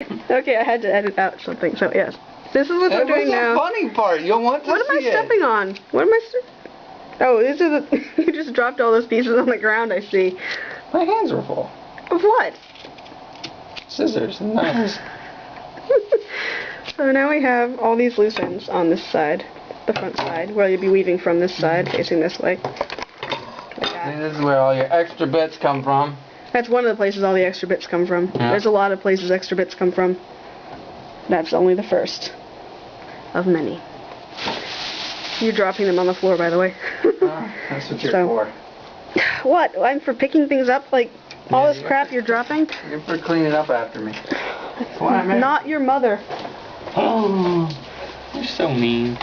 Okay, I had to edit out something, so yes. This is what we're doing now. What's the funny part? You'll want to see it. What am I stepping on? What am I Oh, this is you just dropped all those pieces on the ground, I see. My hands are full. Of what? Scissors and knives. So now we have all these loose ends on this side, the front side, where you'll be weaving from this side, facing this way. See, this is where all your extra bits come from. That's one of the places all the extra bits come from. Yeah. There's a lot of places extra bits come from. That's only the first of many. You're dropping them on the floor, by the way. That's what you're for. What? I'm for picking things up, like all this crap you're dropping? You're for cleaning up after me. That's what I meant. Not your mother. Oh, you're so mean.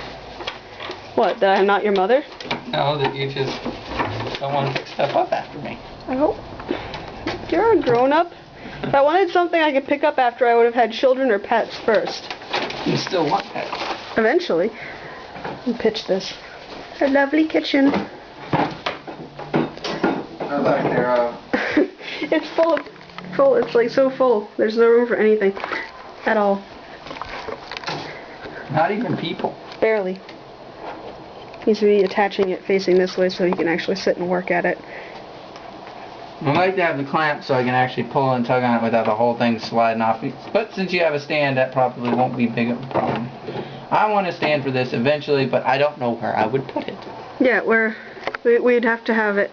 What, that I'm not your mother? No, that you just don't want to pick stuff up after me. I hope. You're a grown-up. If I wanted something I could pick up after, I would have had children or pets first. You still want pets. Eventually. And pitch this. A lovely kitchen. I like their, It's full. It's like so full. There's no room for anything. At all. Not even people. Barely. Needs to be attaching it facing this way so you can actually sit and work at it. I like to have the clamp so I can actually pull and tug on it without the whole thing sliding off. But since you have a stand, that probably won't be big of a problem. I want a stand for this eventually, but I don't know where I would put it. Yeah, we'd have to have it,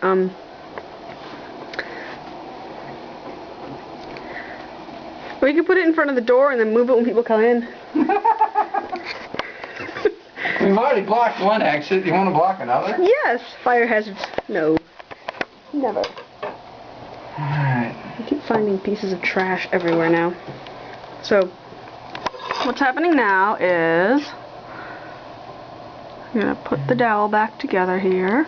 we could put it in front of the door and then move it when people come in. We've already blocked one exit. You want to block another? Yes! Fire hazards. No. Never. Alright. I keep finding pieces of trash everywhere now. So, what's happening now is I'm going to put the dowel back together here.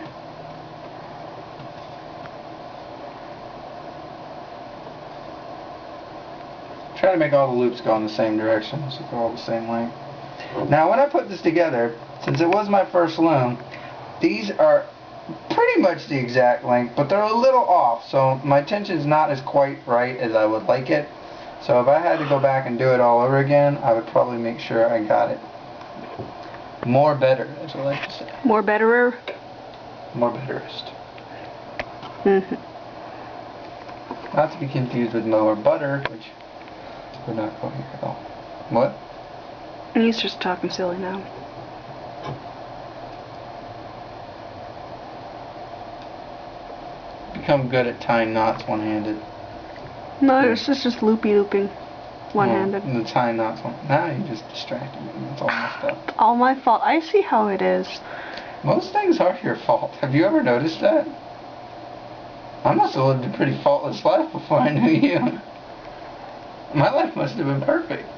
Try to make all the loops go in the same direction so they're all the same length. Now when I put this together, since it was my first loom, these are pretty much the exact length, but they're a little off, so my tension's not as quite right as I would like it. So if I had to go back and do it all over again, I would probably make sure I got it more better, as I like to say. More betterer? More betterist. Mm-hmm. Not to be confused with more butter, which we're not going at all. What? He's just talking silly now. Become good at tying knots one-handed. No, it's just looping. One-handed. The tying knots one. Now you just distracted me. It's all messed up. All my fault. I see how it is. Most things are your fault. Have you ever noticed that? I must have lived a pretty faultless life before I knew you. My life must have been perfect.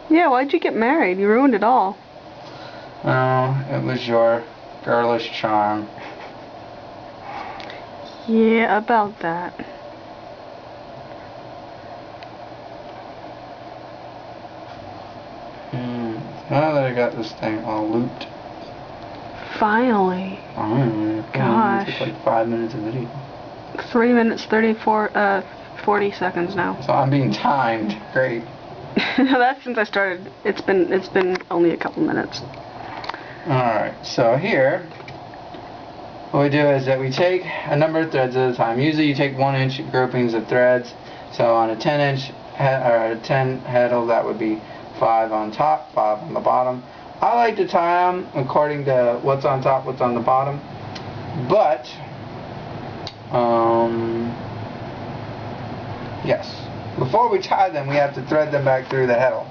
Yeah, why'd you get married? You ruined it all. Oh, it was your girlish charm. Yeah, about that. Now that I got this thing all looped. Finally. Gosh. It took like 5 minutes of video. 3 minutes, 40 seconds now. So I'm being timed. Great. That's since I started. It's been only a couple minutes. Alright, so here, what we do is that we take a number of threads at a time. Usually you take 1-inch groupings of threads. So on a 10-inch or a 10 heddle, that would be 5 on top, 5 on the bottom. I like to tie them according to what's on top, what's on the bottom. But, yes. Before we tie them, we have to thread them back through the heddle.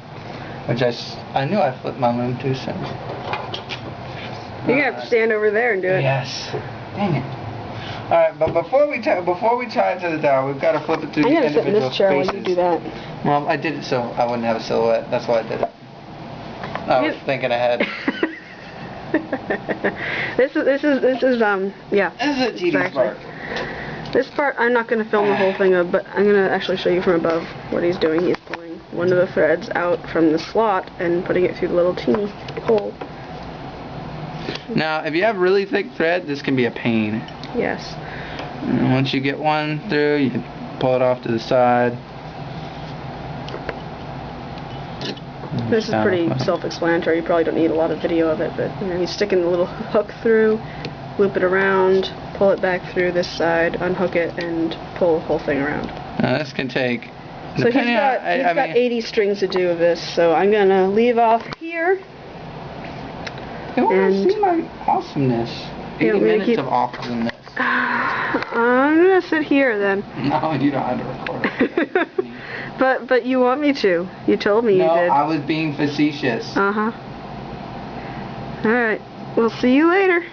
Which I knew I flipped my loom too soon. You're gonna have to stand over there and do it. Yes. Dang it. Alright, but before we tie it to the dowel, we've got to flip it through the I'm gonna sit individual in this chair spaces. while you do that. Well, I did it so I wouldn't have a silhouette. That's why I did it. I was thinking ahead. This is yeah. This is a tedious part. This part I'm not gonna film the whole thing of, but I'm gonna actually show you from above what he's doing. He's pulling one of the threads out from the slot and putting it through the little teeny hole. Now, if you have really thick thread, this can be a pain. Yes. And once you get one through, you can pull it off to the side. This is pretty self-explanatory. You probably don't need a lot of video of it, but you know, he's sticking the little hook through, loop it around, pull it back through this side, unhook it, and pull the whole thing around. Now this can take. So he's got 80 strings to do of this. So I'm gonna leave off here. You want to see my awesomeness? 80 minutes of awesomeness. I'm gonna sit here then. No, you don't have to record it. But you want me to. You told me you did. No, I was being facetious. Uh-huh. Alright. We'll see you later.